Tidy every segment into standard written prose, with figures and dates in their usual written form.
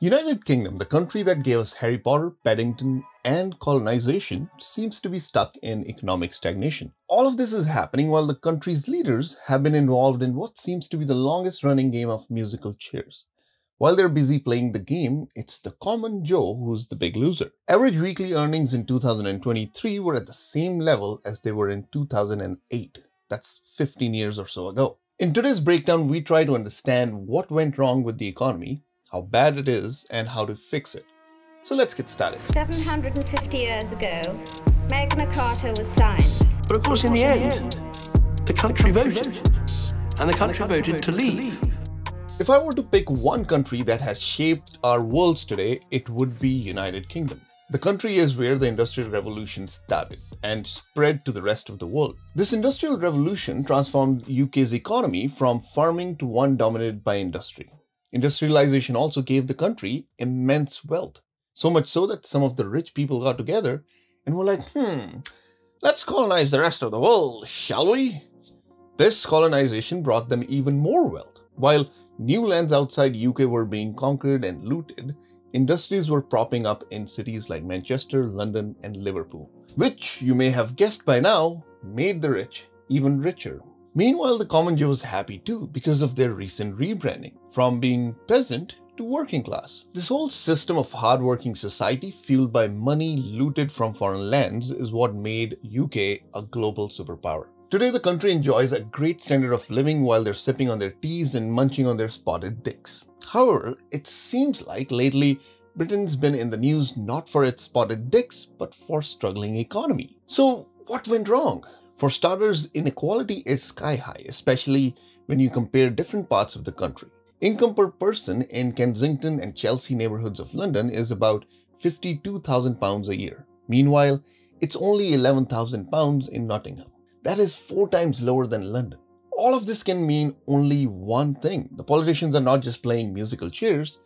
United Kingdom, the country that gave us Harry Potter, Paddington, and colonization, seems to be stuck in economic stagnation. All of this is happening while the country's leaders have been involved in what seems to be the longest running game of musical chairs. While they're busy playing the game, it's the common Joe who's the big loser. Average weekly earnings in 2023 were at the same level as they were in 2008. That's 15 years or so ago. In today's breakdown, we try to understand what went wrong with the economy, how bad it is, and how to fix it. So let's get started. 750 years ago, Magna Carta was signed. But of course, in the end, the country voted, and the country voted to leave. If I were to pick one country that has shaped our worlds today, it would be United Kingdom. The country is where the Industrial Revolution started and spread to the rest of the world. This Industrial Revolution transformed UK's economy from farming to one dominated by industry. Industrialization also gave the country immense wealth, so much so that some of the rich people got together and were like, let's colonize the rest of the world, shall we? This colonization brought them even more wealth. While new lands outside UK were being conquered and looted, industries were propping up in cities like Manchester, London, and Liverpool, which, you may have guessed by now, made the rich even richer. Meanwhile, the common Joe was happy too because of their recent rebranding from being peasant to working class. This whole system of hard-working society fueled by money looted from foreign lands is what made UK a global superpower. Today, the country enjoys a great standard of living while they're sipping on their teas and munching on their spotted dicks. However, it seems like lately Britain's been in the news not for its spotted dicks, but for struggling economy. So what went wrong? For starters, inequality is sky high, especially when you compare different parts of the country. Income per person in Kensington and Chelsea neighborhoods of London is about £52,000 a year. Meanwhile, it's only £11,000 in Nottingham. That is 4 times lower than London. All of this can mean only one thing. The politicians are not just playing musical chairs,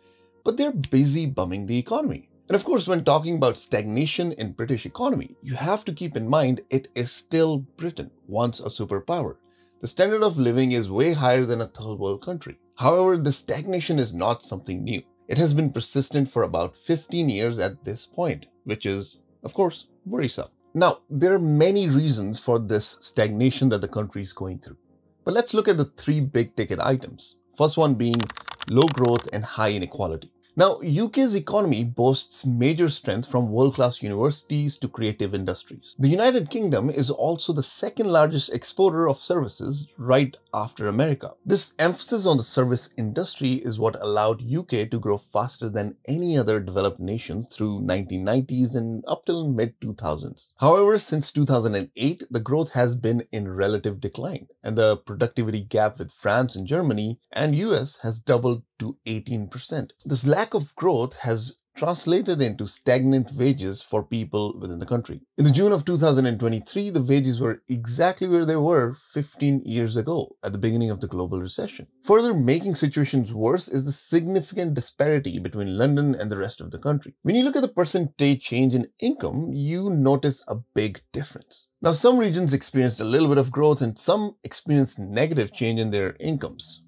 but they're busy bumming the economy. And of course, when talking about stagnation in British economy, you have to keep in mind it is still Britain, once a superpower. The standard of living is way higher than a third world country. However, the stagnation is not something new. It has been persistent for about 15 years at this point, which is, of course, worrisome. Now, there are many reasons for this stagnation that the country is going through. But let's look at the 3 big ticket items. First one being low growth and high inequality. Now, UK's economy boasts major strength from world-class universities to creative industries. The United Kingdom is also the second largest exporter of services right after America. This emphasis on the service industry is what allowed UK to grow faster than any other developed nation through 1990s and up till mid-2000s. However, since 2008, the growth has been in relative decline, and the productivity gap with France and Germany and US has doubled to 18%. This lack of growth has translated into stagnant wages for people within the country. In the June of 2023, the wages were exactly where they were 15 years ago at the beginning of the global recession. Further making situations worse is the significant disparity between London and the rest of the country. When you look at the percentage change in income, you notice a big difference. Now, some regions experienced a little bit of growth and some experienced negative change in their incomes.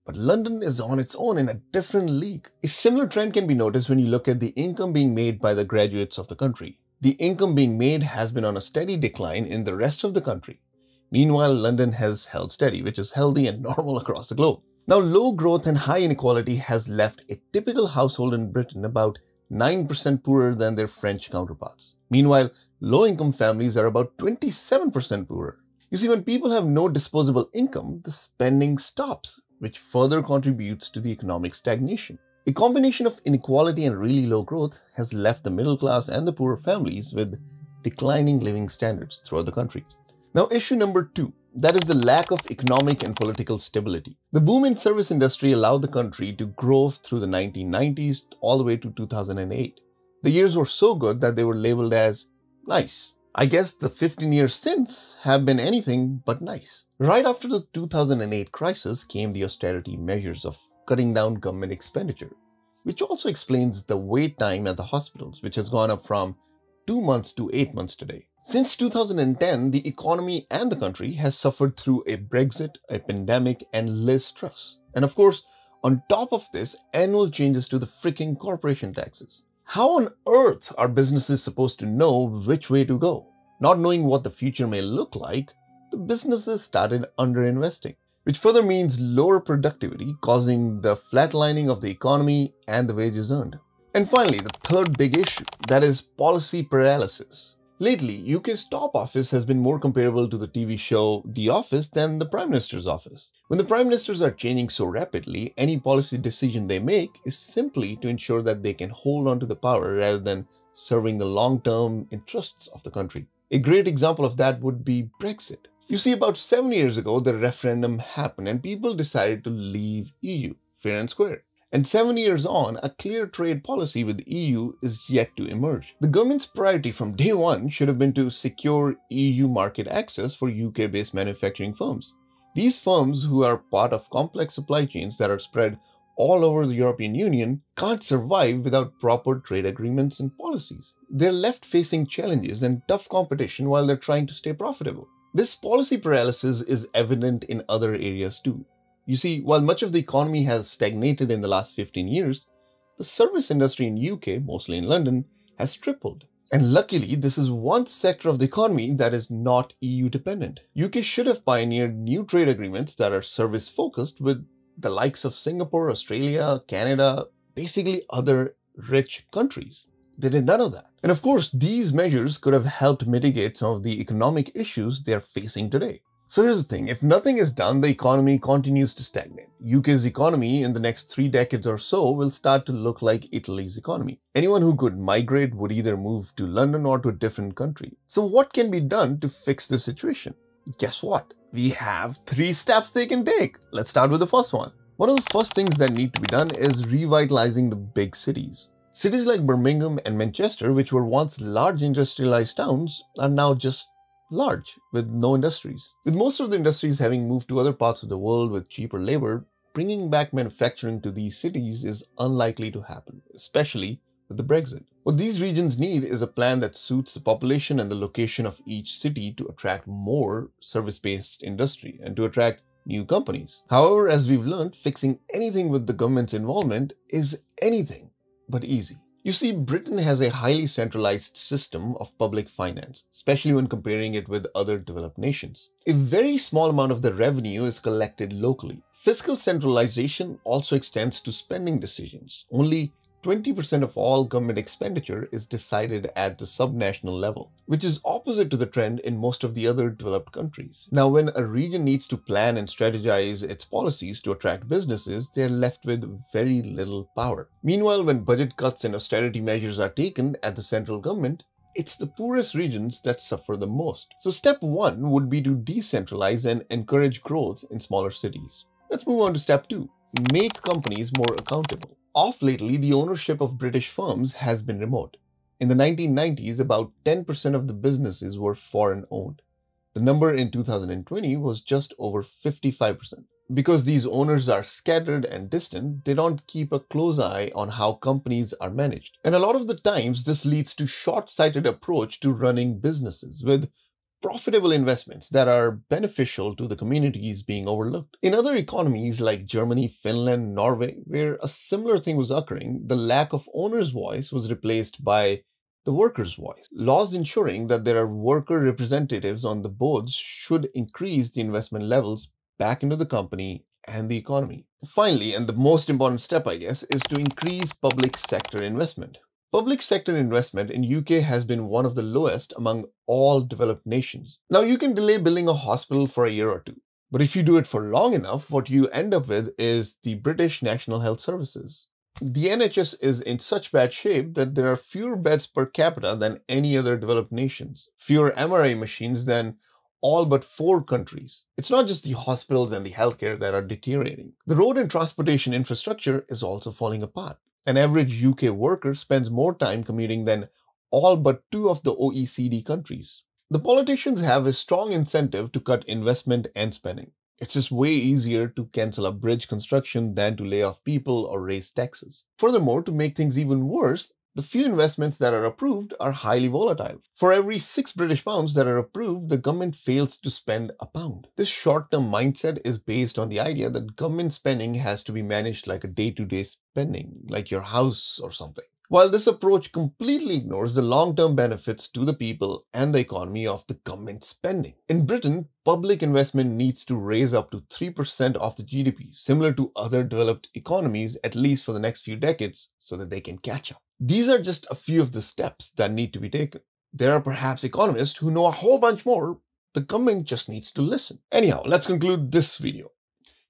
But London is on its own in a different league. A similar trend can be noticed when you look at the income being made by the graduates of the country. The income being made has been on a steady decline in the rest of the country. Meanwhile, London has held steady, which is healthy and normal across the globe. Now, low growth and high inequality has left a typical household in Britain about 9% poorer than their French counterparts. Meanwhile, low-income families are about 27% poorer. You see, when people have no disposable income, the spending stops, which further contributes to the economic stagnation. A combination of inequality and really low growth has left the middle class and the poorer families with declining living standards throughout the country. Now, issue number 2, that is the lack of economic and political stability. The boom in service industry allowed the country to grow through the 1990s all the way to 2008. The years were so good that they were labeled as nice. I guess the 15 years since have been anything but nice. Right after the 2008 crisis came the austerity measures of cutting down government expenditure, which also explains the wait time at the hospitals, which has gone up from 2 months to 8 months today. Since 2010, the economy and the country has suffered through a Brexit, a pandemic, and Liz Truss. And of course, On top of this, annual changes to the freaking corporation taxes. How on earth are businesses supposed to know which way to go? Not knowing what the future may look like, the businesses started underinvesting, which further means lower productivity, causing the flatlining of the economy and the wages earned. And finally, the third big issue, that is policy paralysis. Lately, UK's top office has been more comparable to the TV show The Office than the Prime Minister's office. When the Prime Ministers are changing so rapidly, any policy decision they make is simply to ensure that they can hold on to the power rather than serving the long-term interests of the country. A great example of that would be Brexit. You see, about 7 years ago, the referendum happened and people decided to leave EU, fair and square. And 7 years on, a clear trade policy with the EU is yet to emerge. The government's priority from day one should have been to secure EU market access for UK-based manufacturing firms. These firms, who are part of complex supply chains that are spread all over the European Union, can't survive without proper trade agreements and policies. They're left facing challenges and tough competition while they're trying to stay profitable. This policy paralysis is evident in other areas too. You see, while much of the economy has stagnated in the last 15 years, the service industry in UK, mostly in London, has tripled. And luckily, this is one sector of the economy that is not EU dependent. UK should have pioneered new trade agreements that are service focused with the likes of Singapore, Australia, Canada, basically other rich countries. They did none of that. And of course, these measures could have helped mitigate some of the economic issues they are facing today. So here's the thing, if nothing is done, the economy continues to stagnate. UK's economy in the next 3 decades or so will start to look like Italy's economy. Anyone who could migrate would either move to London or to a different country. So what can be done to fix this situation? Guess what? We have 3 steps they can take. Let's start with the first one. One of the first things that need to be done is revitalizing the big cities. Cities like Birmingham and Manchester, which were once large industrialized towns, are now just large, with no industries. With most of the industries having moved to other parts of the world with cheaper labor, bringing back manufacturing to these cities is unlikely to happen, especially with the Brexit. What these regions need is a plan that suits the population and the location of each city to attract more service-based industry and to attract new companies. However, as we've learned, fixing anything with the government's involvement is anything but easy. You see, Britain has a highly centralized system of public finance, especially when comparing it with other developed nations. A very small amount of the revenue is collected locally. Fiscal centralization also extends to spending decisions. Only 20% of all government expenditure is decided at the subnational level, which is opposite to the trend in most of the other developed countries. Now, when a region needs to plan and strategize its policies to attract businesses, they are left with very little power. Meanwhile, when budget cuts and austerity measures are taken at the central government, it's the poorest regions that suffer the most. So step 1 would be to decentralize and encourage growth in smaller cities. Let's move on to step 2. Make companies more accountable. Off lately, the ownership of British firms has been remote. In the 1990s, about 10% of the businesses were foreign-owned. The number in 2020 was just over 55%. Because these owners are scattered and distant, they don't keep a close eye on how companies are managed. And a lot of the times, this leads to short-sighted approach to running businesses, with profitable investments that are beneficial to the communities being overlooked. In other economies like Germany, Finland, Norway, where a similar thing was occurring, the lack of owner's voice was replaced by the worker's voice. Laws ensuring that there are worker representatives on the boards should increase the investment levels back into the company and the economy. Finally, and the most important step, I guess, is to increase public sector investment. Public sector investment in UK has been one of the lowest among all developed nations. Now, you can delay building a hospital for a year or two, but if you do it for long enough, what you end up with is the British National Health Services. The NHS is in such bad shape that there are fewer beds per capita than any other developed nations, fewer MRI machines than all but 4 countries. It's not just the hospitals and the healthcare that are deteriorating. The road and transportation infrastructure is also falling apart. An average UK worker spends more time commuting than all but 2 of the OECD countries. The politicians have a strong incentive to cut investment and spending. It's just way easier to cancel a bridge construction than to lay off people or raise taxes. Furthermore, to make things even worse, the few investments that are approved are highly volatile. For every 6 British pounds that are approved, the government fails to spend a pound. This short-term mindset is based on the idea that government spending has to be managed like a day-to-day spending, like your house or something. While this approach completely ignores the long-term benefits to the people and the economy of the government spending. In Britain, public investment needs to raise up to 3% of the GDP, similar to other developed economies, at least for the next few decades, so that they can catch up. These are just a few of the steps that need to be taken. There are perhaps economists who know a whole bunch more. The government just needs to listen. Anyhow, let's conclude this video.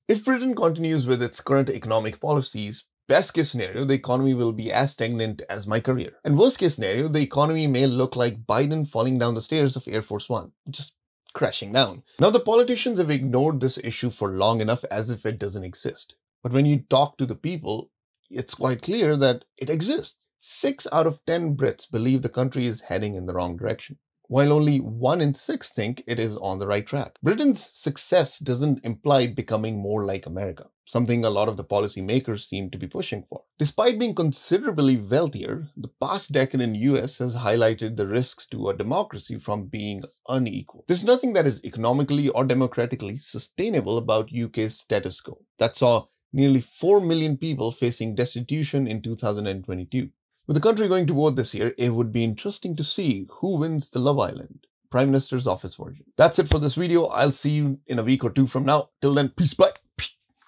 If Britain continues with its current economic policies, best case scenario, the economy will be as stagnant as my career. And worst case scenario, the economy may look like Biden falling down the stairs of Air Force One, just crashing down. Now, the politicians have ignored this issue for long enough as if it doesn't exist. But when you talk to the people, it's quite clear that it exists. 6 out of 10 Brits believe the country is heading in the wrong direction, while only 1 in 6 think it is on the right track. Britain's success doesn't imply becoming more like America, something a lot of the policymakers seem to be pushing for. Despite being considerably wealthier, the past decade in the US has highlighted the risks to a democracy from being unequal. There's nothing that is economically or democratically sustainable about UK's status quo that saw nearly 4 million people facing destitution in 2022. With the country going to vote this year, it would be interesting to see who wins the Love Island Prime Minister's office version. That's it for this video. I'll see you in a week or two from now. Till then, peace, bye.